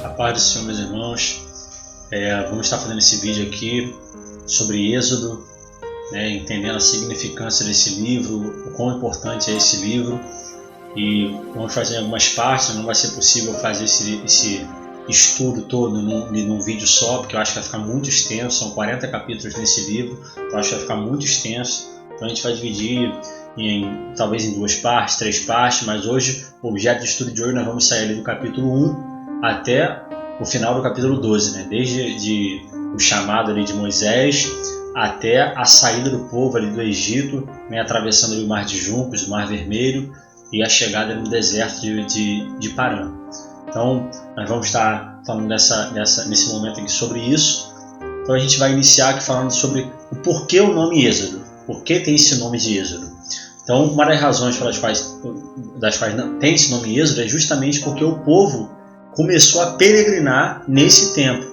A paz do Senhor, meus irmãos. Vamos estar fazendo esse vídeo aqui sobre Êxodo, entendendo a significância desse livro, o quão importante é esse livro. E vamos fazer em algumas partes, não vai ser possível fazer esse estudo todo num vídeo só, porque eu acho que vai ficar muito extenso, são 40 capítulos nesse livro, eu acho que vai ficar muito extenso. Então a gente vai dividir talvez em 2 partes, 3 partes, mas hoje o objeto de estudo de hoje nós vamos sair ali do capítulo 1 até o final do capítulo 12, desde o chamado ali de Moisés até a saída do povo ali do Egito, atravessando ali o Mar de Juncos, o Mar Vermelho e a chegada no deserto de Parã. Então nós vamos estar falando nesse momento aqui sobre isso. Então a gente vai iniciar aqui falando sobre o porquê o nome Êxodo, por que tem esse nome de Êxodo. Então uma das razões das quais não tem esse nome Êxodo é justamente porque o povo começou a peregrinar nesse tempo.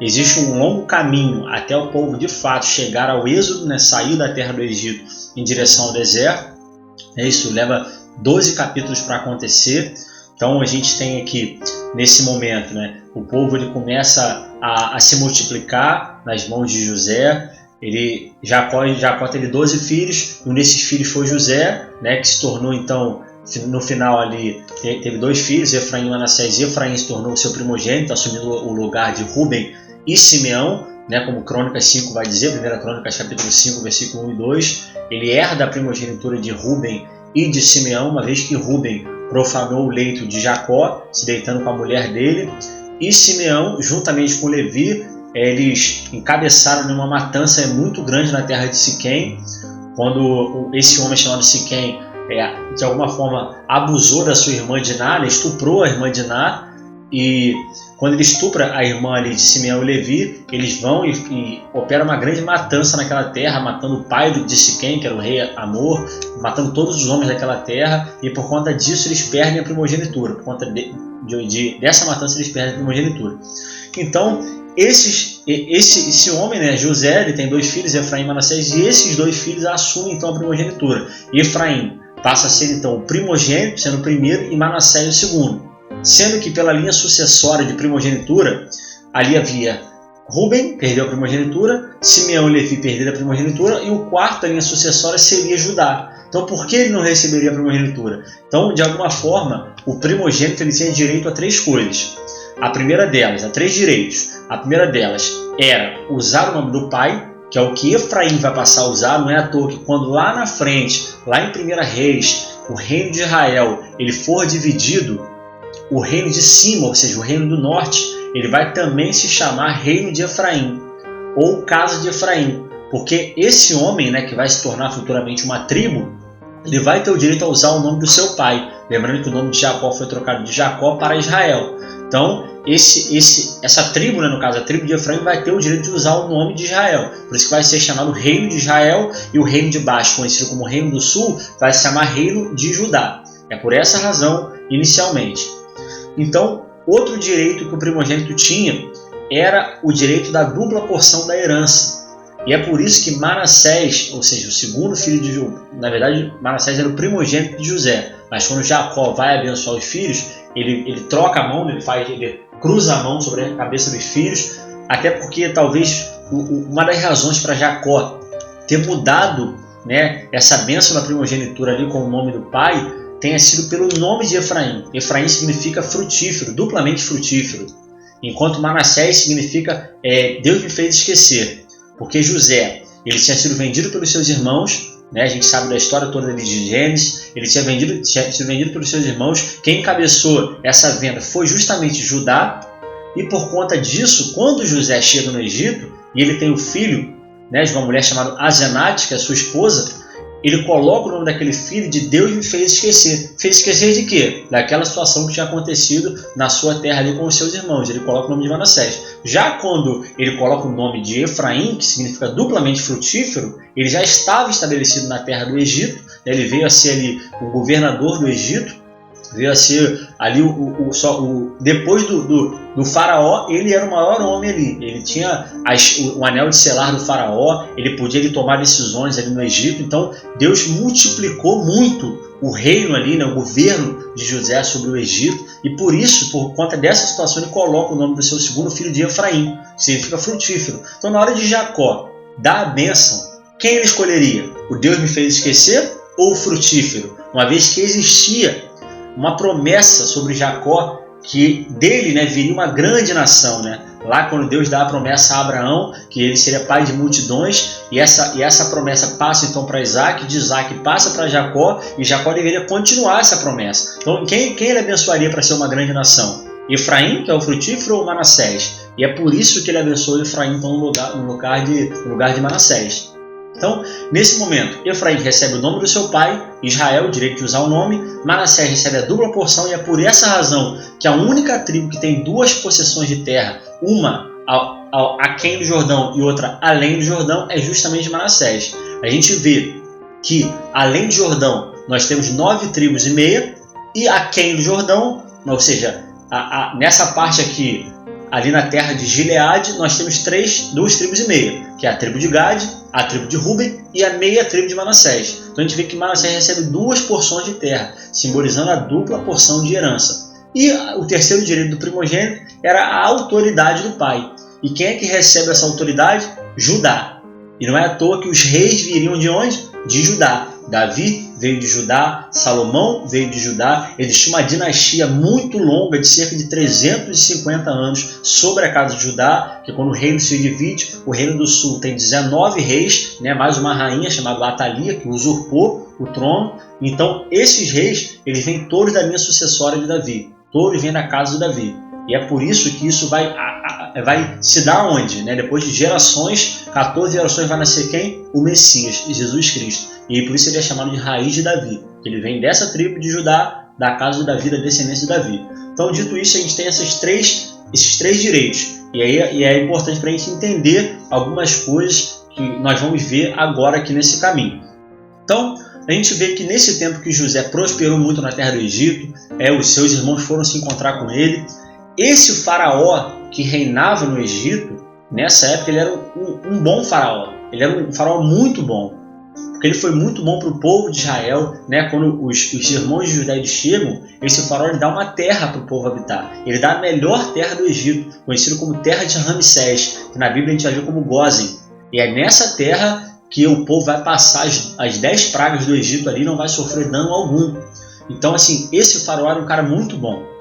Existe um longo caminho até o povo de fato chegar ao Êxodo, sair da terra do Egito em direção ao deserto. Isso leva 12 capítulos para acontecer. Então a gente tem aqui nesse momento, o povo ele começa a se multiplicar nas mãos de José. Jacó teve 12 filhos, um desses filhos foi José, que se tornou então, no final ali, teve 2 filhos, Efraim e Manassés. Efraim se tornou o seu primogênito, assumindo o lugar de Rúben e Simeão, como Crônicas 5 vai dizer, 1 Crônicas capítulo 5, versículo 1 e 2, ele herda a primogenitura de Rúben e de Simeão, uma vez que Rúben profanou o leito de Jacó, se deitando com a mulher dele, e Simeão, juntamente com Levi, eles encabeçaram uma matança muito grande na terra de Siquém, quando esse homem chamado Siquém, de alguma forma, abusou da sua irmã Diná, estuprou a irmã Diná, e quando ele estupra a irmã ali de Simeão e Levi, eles vão e operam uma grande matança naquela terra, matando o pai de Siquém, que era o rei Amor, matando todos os homens daquela terra, e por conta disso eles perdem a primogenitura, por conta dessa matança eles perdem a primogenitura. Então, esse homem, José, ele tem 2 filhos, Efraim e Manassés, e esses 2 filhos assumem então a primogenitura. Efraim passa a ser então o primogênito, sendo o primeiro, e Manassés o segundo. Sendo que pela linha sucessória de primogenitura, ali havia Rúben, perdeu a primogenitura, Simeão e Levi perderam a primogenitura, e o quarto da linha sucessória seria Judá. Então por que ele não receberia a primogenitura? Então, de alguma forma, o primogênito ele tinha direito a 3 coisas. A primeira delas, a 3 direitos. A primeira delas era usar o nome do pai, que é o que Efraim vai passar a usar. Não é à toa que quando lá na frente, lá em 1 Reis, o reino de Israel ele for dividido, o reino de cima, ou seja, o reino do norte, ele vai também se chamar reino de Efraim, ou casa de Efraim, porque esse homem, que vai se tornar futuramente uma tribo, ele vai ter o direito a usar o nome do seu pai. Lembrando que o nome de Jacó foi trocado de Jacó para Israel. Então, essa tribo, no caso, a tribo de Efraim, vai ter o direito de usar o nome de Israel. Por isso que vai ser chamado Reino de Israel, e o Reino de Baixo, conhecido como Reino do Sul, vai se chamar Reino de Judá. É por essa razão, inicialmente. Então, outro direito que o primogênito tinha era o direito da dupla porção da herança. E é por isso que Manassés, ou seja, o segundo filho de José, na verdade, Manassés era o primogênito de José, mas quando Jacó vai abençoar os filhos, ele troca a mão, ele cruza a mão sobre a cabeça dos filhos, até porque talvez uma das razões para Jacó ter mudado essa bênção da primogenitura ali com o nome do pai tenha sido pelo nome de Efraim. Efraim significa frutífero, duplamente frutífero, enquanto Manassés significa Deus me fez esquecer, porque José ele tinha sido vendido pelos seus irmãos. A gente sabe da história toda de Gênesis, ele tinha sido vendido pelos seus irmãos. Quem encabeçou essa venda foi justamente Judá, e por conta disso, quando José chega no Egito, e ele tem o filho de uma mulher chamada Asenate, que é a sua esposa, ele coloca o nome daquele filho de Deus me fez esquecer. Fez esquecer de quê? Daquela situação que tinha acontecido na sua terra ali com os seus irmãos. Ele coloca o nome de Manassés. Já quando ele coloca o nome de Efraim, que significa duplamente frutífero, ele já estava estabelecido na terra do Egito. Ele veio a ser ali o governador do Egito. veio a ser ali depois do faraó, ele era o maior homem ali. Ele tinha o anel de selar do faraó, ele podia tomar decisões ali no Egito. Então Deus multiplicou muito o reino ali, né, o governo de José sobre o Egito, e por isso, por conta dessa situação, ele coloca o nome do seu segundo filho de Efraim, que significa frutífero. Então na hora de Jacó dar a bênção, quem ele escolheria? O Deus me fez esquecer ou o frutífero? Uma vez que existia uma promessa sobre Jacó, que dele, né, viria uma grande nação, né? Lá quando Deus dá a promessa a Abraão, que ele seria pai de multidões, e essa promessa passa então para Isaac, de Isaac passa para Jacó, e Jacó deveria continuar essa promessa. Então quem ele abençoaria para ser uma grande nação? Efraim, que é o frutífero, ou Manassés? E é por isso que ele abençoou Efraim então, no lugar de Manassés. Então, nesse momento, Efraim recebe o nome do seu pai, Israel, o direito de usar o nome, Manassés recebe a dupla porção, e é por essa razão que a única tribo que tem duas possessões de terra, uma aquém do Jordão e outra além do Jordão, é justamente Manassés. A gente vê que além do Jordão nós temos 9 tribos e meia, e aquém do Jordão, ou seja, nessa parte aqui, ali na terra de Gileade, nós temos 2 tribos e meia, que é a tribo de Gade, a tribo de Ruben e a meia tribo de Manassés. Então a gente vê que Manassés recebe 2 porções de terra, simbolizando a dupla porção de herança. E o terceiro direito do primogênito era a autoridade do pai. E quem é que recebe essa autoridade? Judá. E não é à toa que os reis viriam de onde? De Judá. Davi veio de Judá, Salomão veio de Judá. Existe uma dinastia muito longa, de cerca de 350 anos, sobre a casa de Judá, que quando o reino se divide, o reino do sul tem 19 reis, né, mais uma rainha chamada Atalia, que usurpou o trono. Então esses reis, eles vêm todos da linha sucessória de Davi, todos vêm da casa de Davi. E é por isso que isso vai se dar onde? Né? Depois de gerações, 14 gerações, vai nascer quem? O Messias, Jesus Cristo. E por isso ele é chamado de raiz de Davi. Ele vem dessa tribo de Judá, da casa de Davi, da descendência de Davi. Então, dito isso, a gente tem esses três direitos. E é importante para a gente entender algumas coisas que nós vamos ver agora aqui nesse caminho. Então, a gente vê que nesse tempo que José prosperou muito na terra do Egito, os seus irmãos foram se encontrar com ele. Esse faraó que reinava no Egito, nessa época, ele era um bom faraó. Ele era um faraó muito bom, porque ele foi muito bom para o povo de Israel, né? Quando os irmãos de Judá chegam, esse faraó ele dá uma terra para o povo habitar. Ele dá a melhor terra do Egito, conhecido como terra de Ramsés, que na Bíblia a gente vai ver como Gósen. E é nessa terra que o povo vai passar as 10 pragas do Egito ali, não vai sofrer dano algum. Então, assim, esse faraó era um cara muito bom.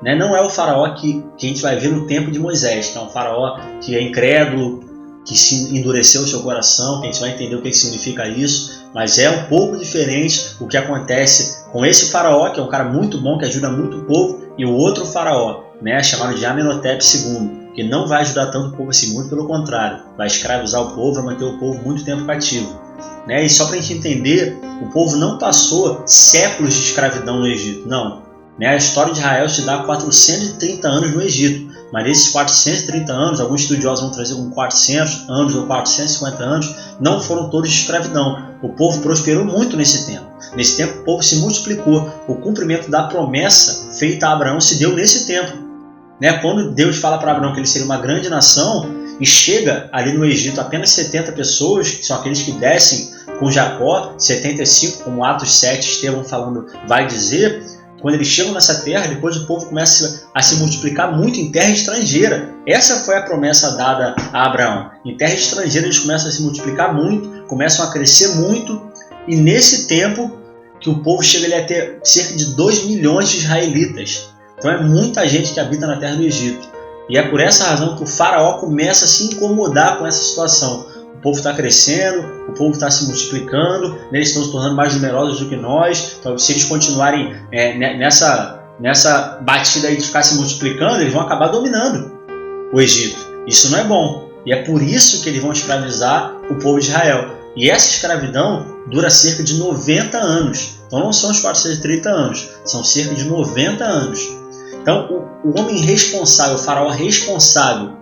Né? Não é o faraó que a gente vai ver no tempo de Moisés, que é um faraó que é incrédulo, que se endureceu o seu coração, que a gente vai entender o que significa isso, mas é um pouco diferente o que acontece com esse faraó, que é um cara muito bom, que ajuda muito o povo, e o outro faraó, né, chamado de Amenhotep II, que não vai ajudar tanto o povo assim, muito pelo contrário, vai escravizar o povo, vai manter o povo muito tempo cativo. Né? E só para a gente entender, o povo não passou séculos de escravidão no Egito, não. Né? A história de Israel se dá 430 anos no Egito, mas nesses 430 anos, alguns estudiosos vão trazer como 400 anos ou 450 anos, não foram todos de escravidão. O povo prosperou muito nesse tempo. Nesse tempo o povo se multiplicou. O cumprimento da promessa feita a Abraão se deu nesse tempo. Né? Quando Deus fala para Abraão que ele seria uma grande nação e chega ali no Egito apenas 70 pessoas, que são aqueles que descem com Jacó, 75, como Atos 7, Estevão falando, vai dizer. Quando eles chegam nessa terra, depois o povo começa a se multiplicar muito em terra estrangeira. Essa foi a promessa dada a Abraão. Em terra estrangeira eles começam a se multiplicar muito, começam a crescer muito, e nesse tempo que o povo chega ali a ter cerca de 2 milhões de israelitas. Então é muita gente que habita na terra do Egito. E é por essa razão que o faraó começa a se incomodar com essa situação. O povo está crescendo, o povo está se multiplicando, né? Eles estão se tornando mais numerosos do que nós. Então, se eles continuarem nessa batida aí de ficar se multiplicando, eles vão acabar dominando o Egito. Isso não é bom. E é por isso que eles vão escravizar o povo de Israel. E essa escravidão dura cerca de 90 anos. Então não são os 430 anos, são cerca de 90 anos. Então o homem responsável, o faraó responsável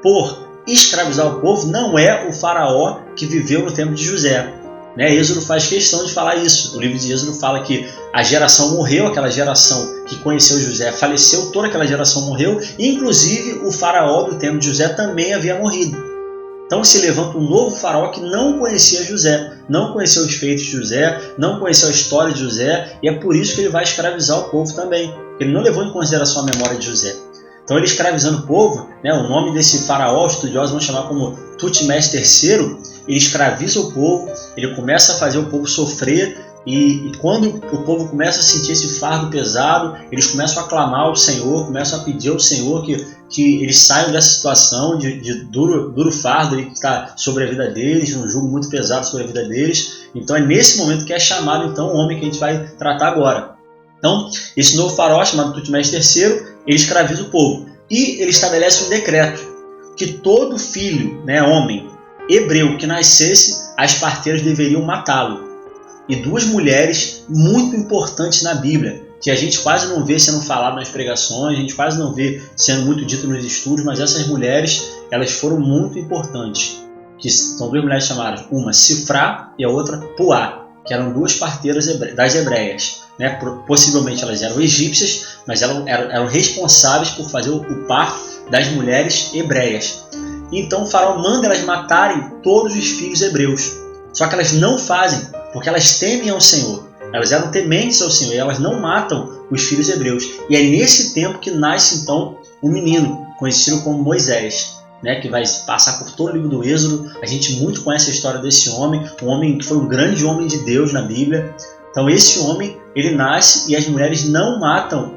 por escravizar o povo não é o faraó que viveu no tempo de José. Né? Êxodo faz questão de falar isso. O livro de Êxodo fala que a geração morreu, aquela geração que conheceu José faleceu, toda aquela geração morreu, inclusive o faraó do tempo de José também havia morrido. Então se levanta um novo faraó que não conhecia José, não conheceu os feitos de José, não conheceu a história de José, e é por isso que ele vai escravizar o povo também. Ele não levou em consideração a memória de José. Então ele escravizando o povo, né, o nome desse faraó, os estudiosos vão chamar como Tutmés III, ele escraviza o povo, ele começa a fazer o povo sofrer, e quando o povo começa a sentir esse fardo pesado, eles começam a clamar ao Senhor, começam a pedir ao Senhor que eles saiam dessa situação de duro fardo que está sobre a vida deles, um jugo muito pesado sobre a vida deles. Então é nesse momento que é chamado então, o homem que a gente vai tratar agora. Então, esse novo faraó, chamado Tutmés III, ele escraviza o povo. E ele estabelece um decreto que todo filho, né, homem, hebreu que nascesse, as parteiras deveriam matá-lo. E duas mulheres muito importantes na Bíblia, que a gente quase não vê sendo falado nas pregações, a gente quase não vê sendo muito dito nos estudos, mas essas mulheres, elas foram muito importantes. Que são duas mulheres chamadas, uma Sifrá e a outra Puá, que eram duas parteiras das hebreias. Né? Possivelmente elas eram egípcias, mas eram responsáveis por fazer o parto das mulheres hebreias. Então o faraó manda elas matarem todos os filhos hebreus. Só que elas não fazem, porque elas temem ao Senhor. Elas eram tementes ao Senhor e elas não matam os filhos hebreus. E é nesse tempo que nasce então um menino, conhecido como Moisés, né, que vai passar por todo o livro do Êxodo. A gente muito conhece a história desse homem, um homem que foi um grande homem de Deus na Bíblia. Então esse homem, ele nasce e as mulheres não matam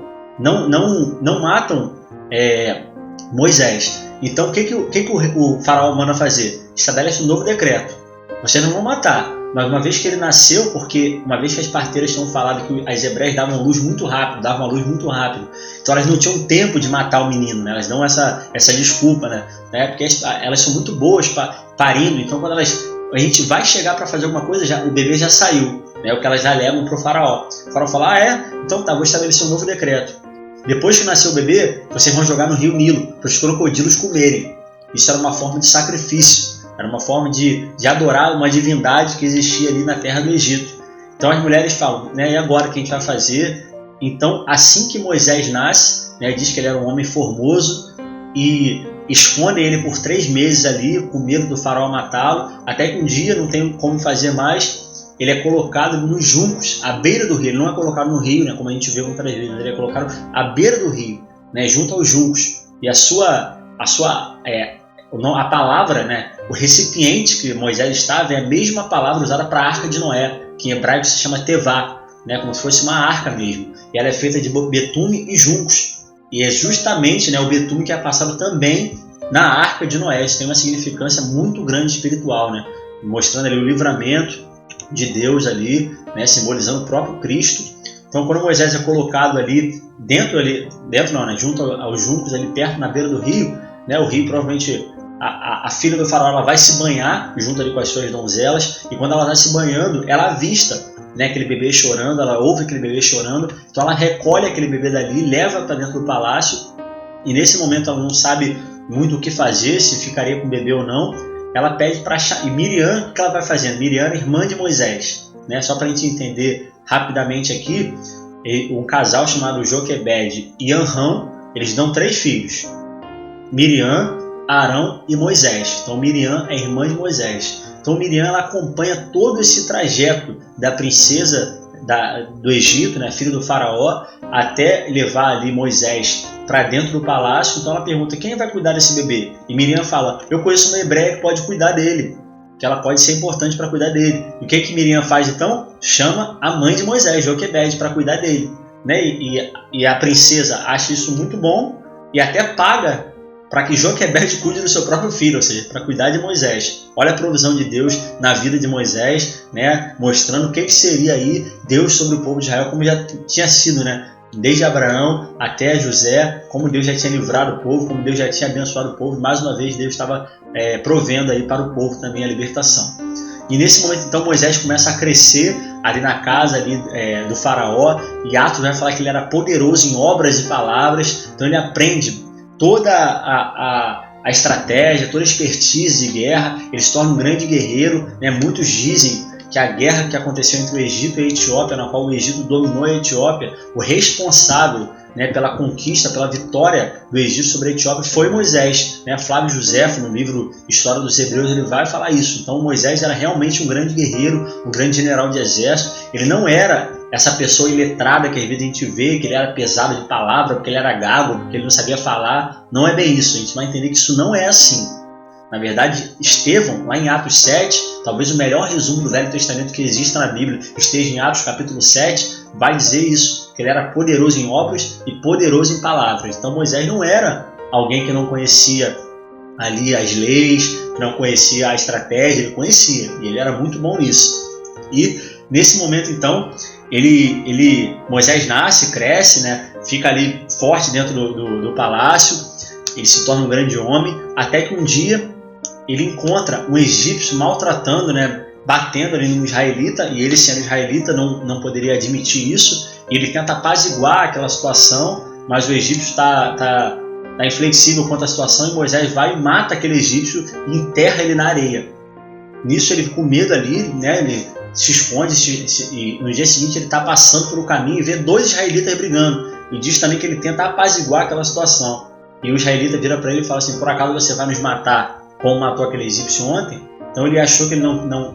Moisés. Então o que o faraó manda fazer? Estabelece um novo decreto. Vocês não vão matar, mas uma vez que ele nasceu, porque uma vez que as parteiras tinham falado que as hebreias davam a luz muito rápido, então elas não tinham tempo de matar o menino, né? Elas dão essa desculpa, né? Porque elas são muito boas parindo, então quando a gente vai chegar para fazer alguma coisa, o bebê já saiu, né? O que elas alegam para o faraó. O faraó fala, então tá, vou estabelecer um novo decreto. Depois que nasceu o bebê, vocês vão jogar no rio Nilo, para os crocodilos comerem. Isso era uma forma de sacrifício. Era uma forma de adorar uma divindade que existia ali na terra do Egito. Então as mulheres falam, né, e agora o que a gente vai fazer? Então assim que Moisés nasce, né, diz que ele era um homem formoso e escondem ele por 3 meses ali, com medo do faraó matá-lo, até que um dia, não tem como fazer mais, ele é colocado nos juncos, à beira do rio. Ele não é colocado no rio, né, como a gente vê muitas vezes, ele é colocado à beira do rio, né, junto aos juncos. E a palavra, né, o recipiente que Moisés estava é a mesma palavra usada para a Arca de Noé, que em hebraico se chama Tevá, né, como se fosse uma arca mesmo. E ela é feita de betume e juncos. E é justamente, né, o betume que é passado também na Arca de Noé. Isso tem uma significância muito grande espiritual, né, mostrando ali o livramento de Deus ali, né, simbolizando o próprio Cristo. Então quando Moisés é colocado junto aos juncos, ali perto, na beira do rio, né, o rio provavelmente... A filha do faraó, ela vai se banhar junto ali com as suas donzelas, e quando ela está se banhando, ela avista, né, aquele bebê chorando, ela ouve aquele bebê chorando, então ela recolhe aquele bebê dali, leva para dentro do palácio, e nesse momento ela não sabe muito o que fazer, se ficaria com o bebê ou não. Ela pede para achar, e Miriam, o que ela vai fazendo? Miriam é irmã de Moisés, né? Só para a gente entender rapidamente aqui, um casal chamado Joquebed e Anrão, eles dão 3 filhos, Miriam, Arão e Moisés. Então Miriam é irmã de Moisés. Então Miriam, ela acompanha todo esse trajeto da princesa do Egito, né, filho do faraó, até levar ali Moisés para dentro do palácio. Então ela pergunta, quem vai cuidar desse bebê? E Miriam fala, eu conheço uma hebreia que pode cuidar dele, que ela pode ser importante para cuidar dele. E o que Miriam faz então? Chama a mãe de Moisés, Joquebed, para cuidar dele, né? E a princesa acha isso muito bom e até paga para que Joquebed cuide do seu próprio filho, ou seja, para cuidar de Moisés. Olha a provisão de Deus na vida de Moisés, né, mostrando o que seria aí Deus sobre o povo de Israel, como já tinha sido, né, desde Abraão até José, como Deus já tinha livrado o povo, como Deus já tinha abençoado o povo. Mais uma vez Deus estava provendo aí para o povo também a libertação. E nesse momento então Moisés começa a crescer ali na casa ali, do faraó, e Atos vai falar que ele era poderoso em obras e palavras. Então ele aprende toda a estratégia, toda a expertise de guerra, ele se torna um grande guerreiro, né? Muitos dizem que a guerra que aconteceu entre o Egito e a Etiópia, na qual o Egito dominou a Etiópia, o responsável, né, pela conquista, pela vitória do Egito sobre a Etiópia foi Moisés, né? Flávio Josefo, no livro História dos Hebreus, ele vai falar isso. Então Moisés era realmente um grande guerreiro, um grande general de exército. Ele não era essa pessoa iletrada que às vezes a gente vê, que ele era pesado de palavra, porque ele era gago, porque ele não sabia falar. Não é bem isso, a gente vai entender que isso não é assim. Na verdade, Estevão, lá em Atos 7, talvez o melhor resumo do Velho Testamento que exista na Bíblia, esteja em Atos capítulo 7, vai dizer isso, que ele era poderoso em obras e poderoso em palavras. Então Moisés não era alguém que não conhecia ali as leis, que não conhecia a estratégia, ele conhecia, e ele era muito bom nisso. E nesse momento então, Moisés nasce, cresce, né, fica ali forte dentro do palácio, ele se torna um grande homem, até que um dia ele encontra um egípcio maltratando, né, batendo ali no israelita, e ele sendo israelita não poderia admitir isso, e ele tenta apaziguar aquela situação, mas o egípcio está inflexível quanto à situação, e Moisés vai e mata aquele egípcio e enterra ele na areia. Nisso ele, com medo ali, né, ele se esconde, e no dia seguinte ele está passando pelo caminho e vê dois israelitas brigando, e diz também que ele tenta apaziguar aquela situação, e o israelita vira para ele e fala assim: por acaso você vai nos matar como matou aquele egípcio ontem? Então ele achou que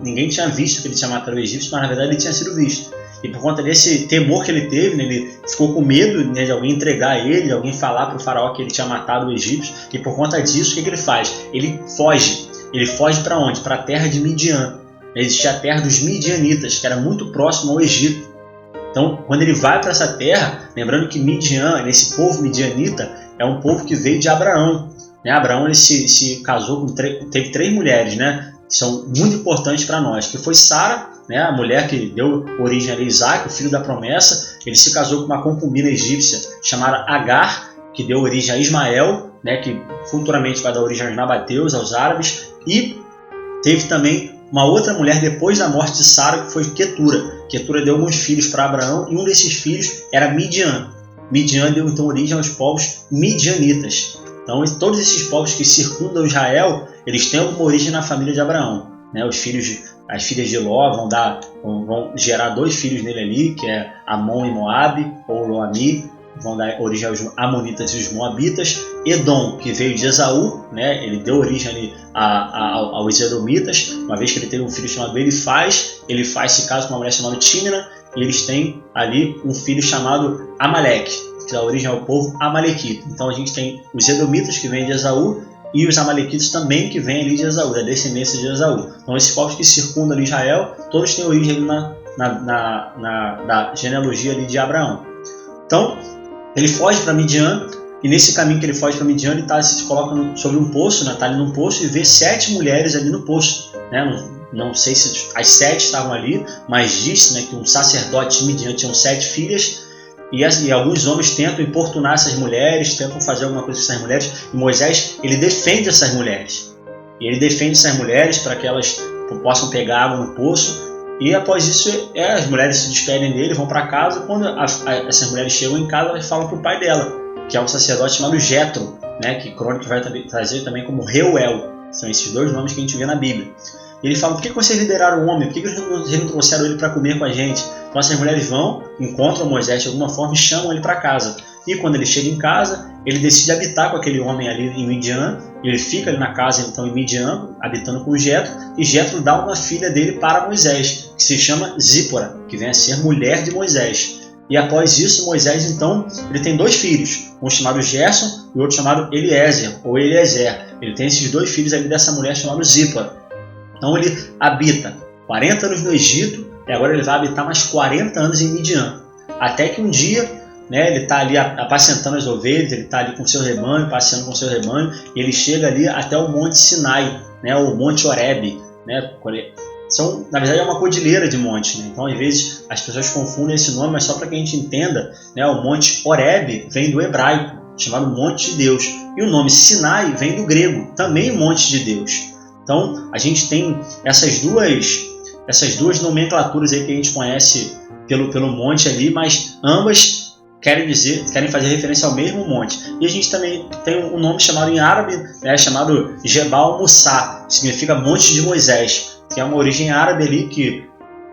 ninguém tinha visto que ele tinha matado o egípcio, mas na verdade ele tinha sido visto. E por conta desse temor que ele teve, né, ele ficou com medo, né, de alguém entregar ele, de alguém falar para o faraó que ele tinha matado o egípcio. E por conta disso, o que ele faz? Ele foge. Ele foge para onde? Para a terra de Midian. Existia a terra dos midianitas, que era muito próximo ao Egito. Então, quando ele vai para essa terra, lembrando que Midian, esse povo midianita, é um povo que veio de Abraão. Né? Abraão ele se casou teve 3 mulheres, né? São muito importantes para nós, que foi Sara, né, a mulher que deu origem a Isaac, o filho da promessa. Ele se casou com uma concubina egípcia chamada Agar, que deu origem a Ismael, né, que futuramente vai dar origem aos nabateus, aos árabes, e teve também uma outra mulher depois da morte de Sara, que foi Quetura. Quetura deu alguns filhos para Abraão, e um desses filhos era Midian. Midian deu então origem aos povos midianitas. Então, todos esses povos que circundam Israel, eles têm alguma origem na família de Abraão. Né? As filhas de Ló vão gerar 2 filhos nele ali, que é Amon e Moabe, ou Loami, vão dar origem aos Amonitas e os Moabitas. Edom, que veio de Esaú, né? Ele deu origem ali aos Edomitas, uma vez que ele teve um filho chamado Elifaz se casa com uma mulher chamada Tímina, e eles têm ali um filho chamado Amaleque, que dá origem ao povo amalequita. Então a gente tem os Edomitas, que vêm de Esaú, e os amalequitas também, que vêm ali de Esaú, da descendência de Esaú. Então esses povos que circundam ali Israel, todos têm origem ali na genealogia ali de Abraão. Então ele foge para Midian, e nesse caminho que ele foge para Midian, ele se coloca sobre um poço, né? Está ali num poço, e vê 7 mulheres ali no poço. Né? Não sei se as 7 estavam ali, mas diz, né, que um sacerdote de Midian tinha 7 filhas, e alguns homens tentam importunar essas mulheres, tentam fazer alguma coisa com essas mulheres, e Moisés ele defende essas mulheres. E ele defende essas mulheres para que elas possam pegar água no poço, e após isso as mulheres se despedem dele, vão para casa. Quando essas mulheres chegam em casa, elas falam para o pai dela, que é um sacerdote chamado Jetro, né, que Crônicas vai trazer também como Reuel. São esses 2 nomes que a gente vê na Bíblia. E ele fala: por que vocês liberaram o homem? Por que eles não trouxeram ele para comer com a gente? Então essas mulheres vão, encontram Moisés de alguma forma e chamam ele para casa. E quando ele chega em casa, ele decide habitar com aquele homem ali em Midian. Ele fica ali na casa então em Midian, habitando com Jetro, e Jetro dá uma filha dele para Moisés, que se chama Zípora, que vem a ser mulher de Moisés. E após isso, Moisés então ele tem 2 filhos, um chamado Gerson e outro chamado Eliezer, ou Eliezer. Ele tem esses 2 filhos ali dessa mulher chamada Zípora. Então ele habita 40 anos no Egito, e agora ele vai habitar mais 40 anos em Midian. Até que um dia, né, ele está ali apacentando as ovelhas, ele está ali com seu rebanho, passeando com seu rebanho, e ele chega ali até o Monte Sinai, né, o Monte Horebe. Né, na verdade é uma cordilheira de montes. Né? Então às vezes as pessoas confundem esse nome, mas só para que a gente entenda, né, o Monte Horebe vem do hebraico, chamado Monte de Deus. E o nome Sinai vem do grego, também Monte de Deus. Então, a gente tem essas duas nomenclaturas aí que a gente conhece pelo monte ali, mas ambas querem fazer referência ao mesmo monte. E a gente também tem um nome chamado em árabe, né, chamado Jebal Musa, que significa Monte de Moisés, que é uma origem árabe ali que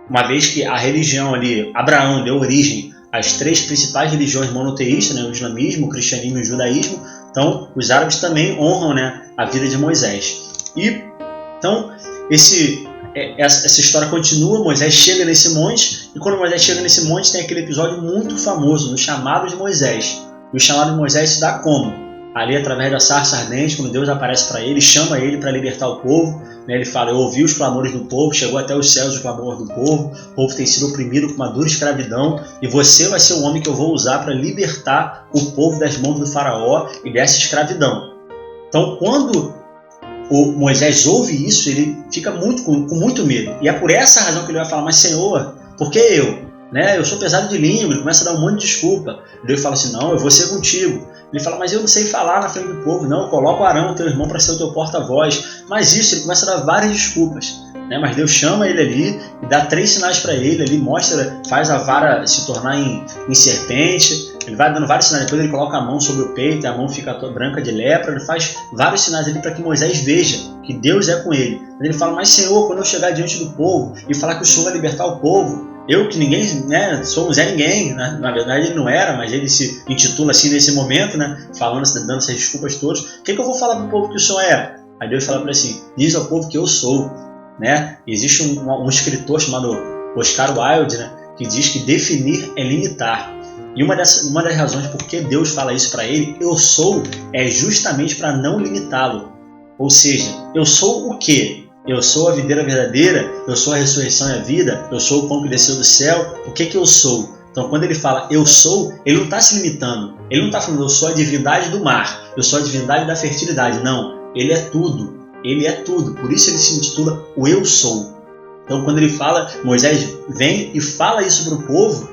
uma vez que a religião ali, Abraão, deu origem às 3 principais religiões monoteístas, né, o islamismo, o cristianismo e o judaísmo, então os árabes também honram, né, a vida de Moisés. E então essa história continua, Moisés chega nesse monte, e quando Moisés chega nesse monte tem aquele episódio muito famoso, no chamado de Moisés. E o chamado de Moisés se dá como? Ali através da sarça ardente, quando Deus aparece para ele, chama ele para libertar o povo, né? Ele fala, eu ouvi os clamores do povo, chegou até os céus o clamor do povo, o povo tem sido oprimido com uma dura escravidão, e você vai ser o homem que eu vou usar para libertar o povo das mãos do faraó e dessa escravidão. Então, quando o Moisés ouve isso, ele fica com muito medo. E é por essa razão que ele vai falar, mas Senhor, por que eu? Né? Eu sou pesado de língua, ele começa a dar um monte de desculpa. Deus fala assim, não, eu vou ser contigo. Ele fala, mas eu não sei falar na frente do povo. Não, coloca o Arão, teu irmão, para ser o teu porta-voz. Mas isso, ele começa a dar várias desculpas. Né? Mas Deus chama ele ali e dá 3 sinais para ele. Ele mostra, faz a vara se tornar em serpente. Ele vai dando vários sinais. Depois ele coloca a mão sobre o peito e a mão fica branca de lepra. Ele faz vários sinais ali para que Moisés veja que Deus é com ele. Ele fala, mas Senhor, quando eu chegar diante do povo e falar que o Senhor vai libertar o povo, eu que ninguém, né, sou um Zé Ninguém, né? Na verdade ele não era, mas ele se intitula assim nesse momento, né, falando, dando essas desculpas todas. O que eu vou falar para o povo que o Senhor é? Aí Deus fala para ele assim, diz ao povo que eu sou. Né? Existe um escritor chamado Oscar Wilde, né, que diz que definir é limitar. E uma das razões por que Deus fala isso para ele, eu sou, é justamente para não limitá-lo. Ou seja, eu sou o quê? Eu sou a videira verdadeira, eu sou a ressurreição e a vida, eu sou o pão que desceu do céu. O que eu sou? Então, quando ele fala eu sou, ele não está se limitando. Ele não está falando eu sou a divindade do mar, eu sou a divindade da fertilidade. Não, ele é tudo. Ele é tudo. Por isso ele se intitula o eu sou. Então, quando ele fala, Moisés vem e fala isso para o povo,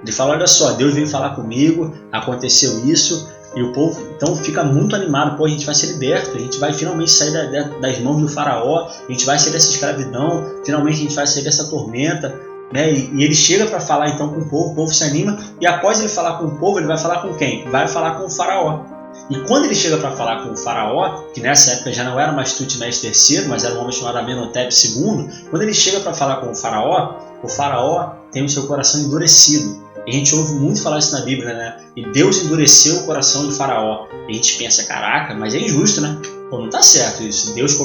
ele fala, olha só, Deus veio falar comigo, aconteceu isso, e o povo então fica muito animado, pô, a gente vai ser liberto, a gente vai finalmente sair das mãos do faraó, a gente vai sair dessa escravidão, finalmente a gente vai sair dessa tormenta, né? E ele chega para falar então com o povo se anima, e após ele falar com o povo, ele vai falar com quem? Vai falar com o faraó. E quando ele chega para falar com o faraó, que nessa época já não era mais Tutmés III, mas era um homem chamado Amenhotep II, quando ele chega para falar com o faraó tem o seu coração endurecido. E a gente ouve muito falar isso na Bíblia, né? E Deus endureceu o coração do faraó. E a gente pensa, caraca, mas é injusto, né? Pô, não tá certo isso. Deus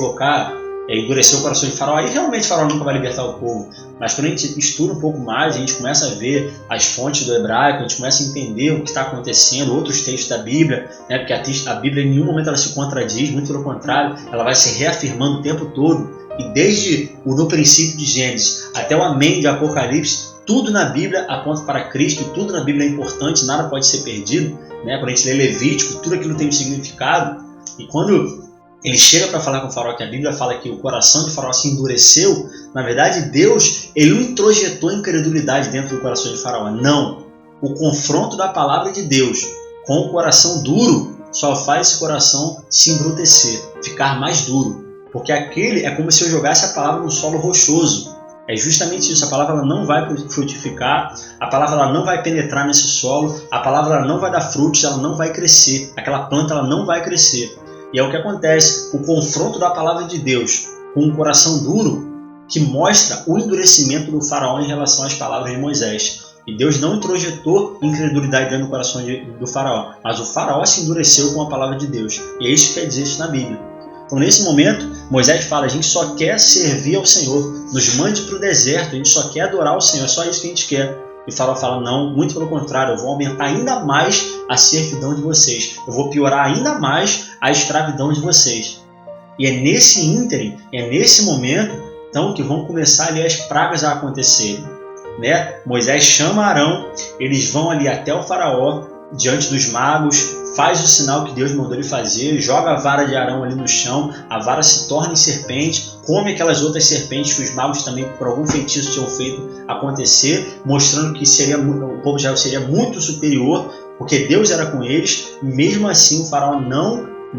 endurecer o coração de faraó, aí realmente o faraó nunca vai libertar o povo. Mas quando a gente estuda um pouco mais, a gente começa a ver as fontes do hebraico, a gente começa a entender o que está acontecendo, outros textos da Bíblia, né? Porque a Bíblia em nenhum momento ela se contradiz, muito pelo contrário, ela vai se reafirmando o tempo todo. E desde o no princípio de Gênesis até o amém de Apocalipse, tudo na Bíblia aponta para Cristo, tudo na Bíblia é importante, nada pode ser perdido. Né? Quando a gente lê Levítico, tudo aquilo tem um significado. E quando ele chega para falar com o faraó, que a Bíblia fala que o coração de faraó se endureceu, na verdade Deus ele não introjetou incredulidade dentro do coração de faraó. Não. O confronto da palavra de Deus com o coração duro só faz esse coração se embrutecer, ficar mais duro. Porque aquele é como se eu jogasse a palavra no solo rochoso. É justamente isso, a palavra ela não vai frutificar, a palavra ela não vai penetrar nesse solo, a palavra ela não vai dar frutos, ela não vai crescer, aquela planta ela não vai crescer. E é o que acontece, o confronto da palavra de Deus com um coração duro que mostra o endurecimento do faraó em relação às palavras de Moisés. E Deus não introjetou incredulidade dentro do coração do faraó, mas o faraó se endureceu com a palavra de Deus. E é isso que quer dizer isso na Bíblia. Então, nesse momento, Moisés fala, a gente só quer servir ao Senhor, nos mande para o deserto, a gente só quer adorar o Senhor, é só isso que a gente quer. E o faraó fala, não, muito pelo contrário, eu vou aumentar ainda mais a servidão de vocês, eu vou piorar ainda mais a escravidão de vocês. E é nesse ínterim, é nesse momento, então, que vão começar ali as pragas a acontecerem. Né? Moisés chama Arão, eles vão ali até o faraó, diante dos magos, faz o sinal que Deus mandou ele fazer, joga a vara de Arão ali no chão, a vara se torna em serpente, come aquelas outras serpentes que os magos também por algum feitiço tinham feito acontecer, mostrando que o povo de Israel seria muito superior, porque Deus era com eles, e mesmo assim o faraó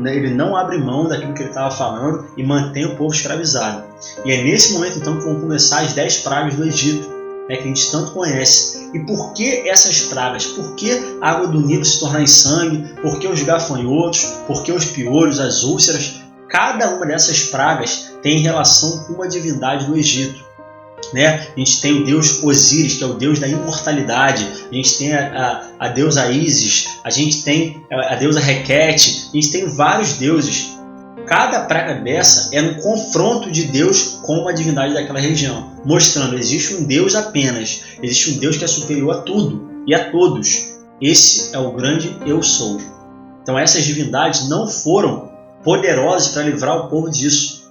ele não abre mão daquilo que ele estava falando e mantém o povo escravizado. E é nesse momento então que vão começar as 10 pragas do Egito, que a gente tanto conhece. E por que essas pragas? Por que a água do Nilo se tornar em sangue? Por que os gafanhotos? Por que os piolhos, as úlceras? Cada uma dessas pragas tem relação com uma divindade do Egito. né? A gente tem o deus Osíris, que é o deus da imortalidade. A gente tem a deusa Ísis, a gente tem a deusa Requete, a gente tem vários deuses. Cada praga dessa é um confronto de Deus com uma divindade daquela região, mostrando que existe um Deus apenas, existe um Deus que é superior a tudo e a todos. Esse é o grande Eu Sou. Então essas divindades não foram poderosas para livrar o povo disso.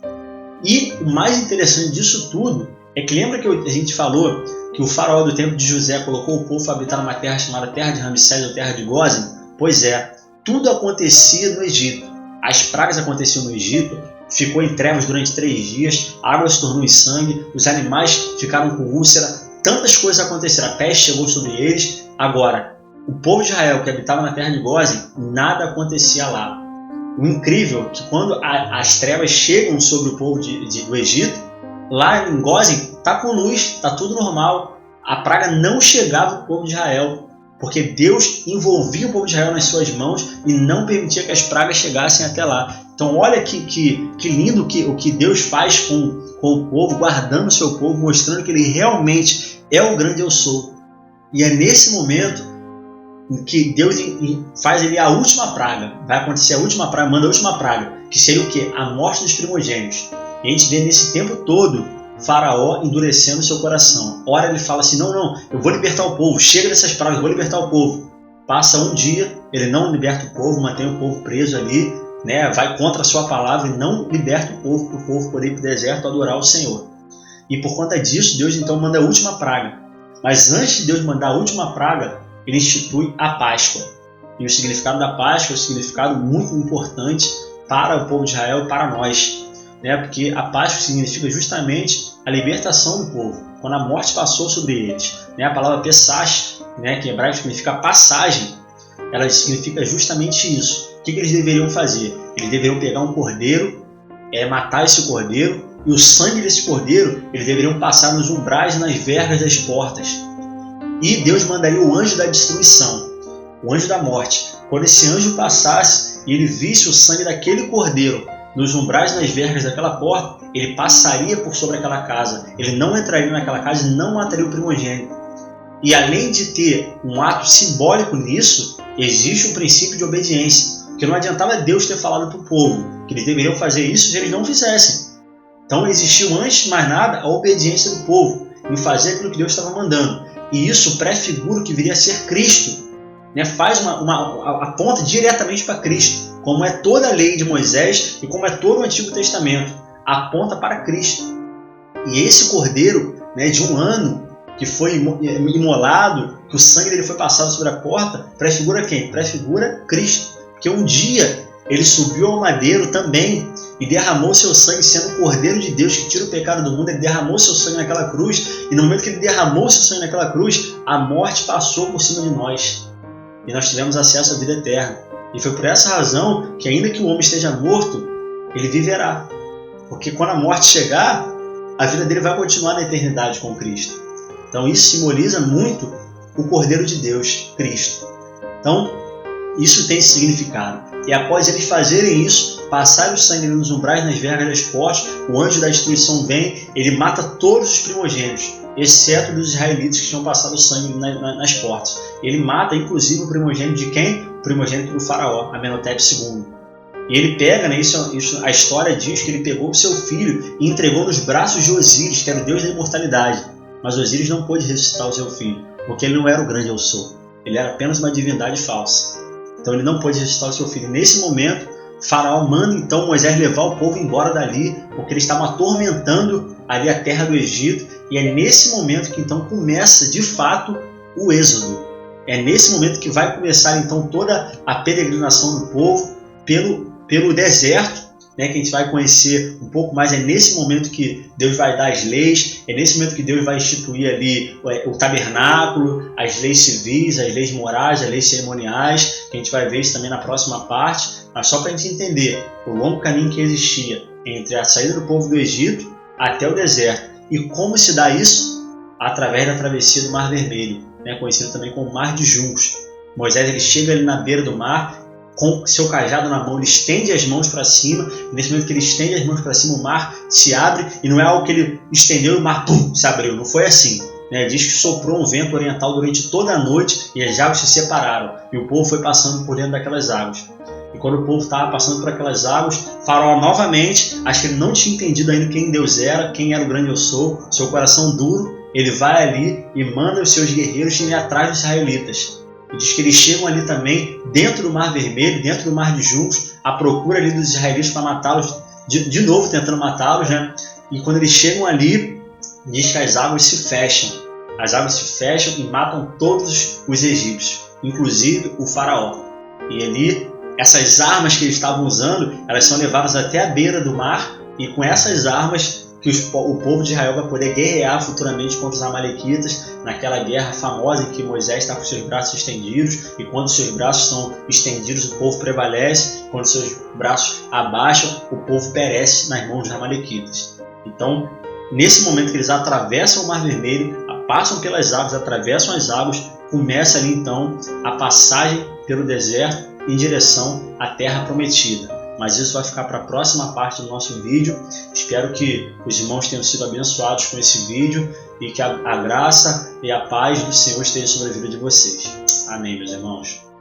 E o mais interessante disso tudo é que lembra que a gente falou que o faraó do tempo de José colocou o povo para habitar numa terra chamada Terra de Ramsés ou Terra de Gósen? Pois é, tudo acontecia no Egito. As pragas aconteciam no Egito, ficou em trevas durante 3 dias, a água se tornou em sangue, os animais ficaram com úlcera, tantas coisas aconteceram, a peste chegou sobre eles. Agora, o povo de Israel que habitava na terra de Gósen, nada acontecia lá. O incrível é que quando as trevas chegam sobre o povo do Egito, lá em Gósen está com luz, está tudo normal, a praga não chegava ao povo de Israel, porque Deus envolvia o povo de Israel nas suas mãos e não permitia que as pragas chegassem até lá. Então olha que lindo o que Deus faz com o povo, guardando o seu povo, mostrando que Ele realmente é o grande Eu Sou. E é nesse momento em que Deus faz ali a última praga, vai acontecer a última praga, manda a última praga, que seria o quê? A morte dos primogênitos. E a gente vê nesse tempo todo Faraó endurecendo seu coração. Ora ele fala assim, não, eu vou libertar o povo, chega dessas pragas, eu vou libertar o povo. Passa um dia, ele não liberta o povo, mantém o povo preso ali, né? Vai contra a sua palavra e não liberta o povo, para o povo poder ir para o deserto adorar o Senhor. E por conta disso, Deus então manda a última praga. Mas antes de Deus mandar a última praga, Ele institui a Páscoa. E o significado da Páscoa é um significado muito importante para o povo de Israel e para nós, né? Porque a Páscoa significa justamente a libertação do povo, quando a morte passou sobre eles, né? A palavra Pesach, né, que em hebraico significa passagem, ela significa justamente isso. O que eles deveriam fazer? Eles deveriam pegar um cordeiro, matar esse cordeiro, e o sangue desse cordeiro eles deveriam passar nos umbrais e nas vergas das portas. E Deus mandaria o anjo da destruição, o anjo da morte. Quando esse anjo passasse e ele visse o sangue daquele cordeiro nos umbrais e nas vergas daquela porta, ele passaria por sobre aquela casa. Ele não entraria naquela casa e não mataria o primogênito. E além de ter um ato simbólico nisso, existe um princípio de obediência. Porque não adiantava Deus ter falado para o povo que eles deveriam fazer isso se eles não fizessem. Então existiu, antes de mais nada, a obediência do povo em fazer aquilo que Deus estava mandando. E isso prefigura o que viria a ser Cristo, né? Aponta diretamente para Cristo, como é toda a lei de Moisés e como é todo o Antigo Testamento, aponta para Cristo. E esse cordeiro, né, de 1 ano, que foi imolado, que o sangue dele foi passado sobre a porta, prefigura quem? Prefigura Cristo. Porque um dia ele subiu ao madeiro também e derramou seu sangue, sendo o Cordeiro de Deus que tira o pecado do mundo. Ele derramou seu sangue naquela cruz, e no momento que ele derramou seu sangue naquela cruz, a morte passou por cima de nós e nós tivemos acesso à vida eterna. E foi por essa razão que, ainda que o homem esteja morto, ele viverá, porque quando a morte chegar, a vida dele vai continuar na eternidade com Cristo. Então isso simboliza muito o Cordeiro de Deus, Cristo. Então isso tem esse significado. E após eles fazerem isso, passarem o sangue nos umbrais, nas vergas das portas, o anjo da destruição vem, ele mata todos os primogênitos, exceto dos israelitas que tinham passado o sangue nas portas. Ele mata inclusive o primogênito de quem? O primogênito do faraó, Amenhotep II. E ele pega, né, a história diz que ele pegou o seu filho e entregou nos braços de Osíris, que era o deus da imortalidade. Mas Osíris não pôde ressuscitar o seu filho, porque ele não era o grande Eu Sou. Ele era apenas uma divindade falsa. Então ele não pôde ressuscitar o seu filho. Nesse momento, Faraó manda então Moisés levar o povo embora dali, porque eles estavam atormentando ali a terra do Egito. E é nesse momento que então começa de fato o êxodo. É nesse momento que vai começar então toda a peregrinação do povo pelo deserto, né, que a gente vai conhecer um pouco mais. É nesse momento que Deus vai dar as leis, é nesse momento que Deus vai instituir ali o tabernáculo, as leis civis, as leis morais, as leis cerimoniais, que a gente vai ver isso também na próxima parte. Mas só para a gente entender o longo caminho que existia entre a saída do povo do Egito até o deserto. E como se dá isso? Através da travessia do Mar Vermelho, né, conhecido também como Mar de Juncos. Moisés ele chega ali na beira do mar, com seu cajado na mão, ele estende as mãos para cima. Nesse momento que ele estende as mãos para cima, o mar se abre, e não é algo que ele estendeu e o mar se abriu, não foi assim. Diz que soprou um vento oriental durante toda a noite e as águas se separaram, e o povo foi passando por dentro daquelas águas. E quando o povo estava passando por aquelas águas, Faraó novamente, acho que ele não tinha entendido ainda quem Deus era, quem era o grande eu sou, seu coração duro, ele vai ali e manda os seus guerreiros irem atrás dos israelitas. E diz que eles chegam ali também, dentro do Mar Vermelho, dentro do Mar de Juncos, à procura ali dos israelitas para matá-los, de novo tentando matá-los, né? E quando eles chegam ali, diz que as águas se fecham. As águas se fecham e matam todos os egípcios, inclusive o faraó. E ali, essas armas que eles estavam usando, elas são levadas até a beira do mar, e com essas armas que o povo de Israel vai poder guerrear futuramente contra os amalequitas, naquela guerra famosa em que Moisés está com seus braços estendidos, e quando seus braços estão estendidos o povo prevalece, quando seus braços abaixam o povo perece nas mãos dos amalequitas. Então, nesse momento que eles atravessam o Mar Vermelho, passam pelas águas, atravessam as águas, começa ali então a passagem pelo deserto em direção à Terra Prometida. Mas isso vai ficar para a próxima parte do nosso vídeo. Espero que os irmãos tenham sido abençoados com esse vídeo e que a graça e a paz do Senhor estejam sobre a vida de vocês. Amém, meus irmãos.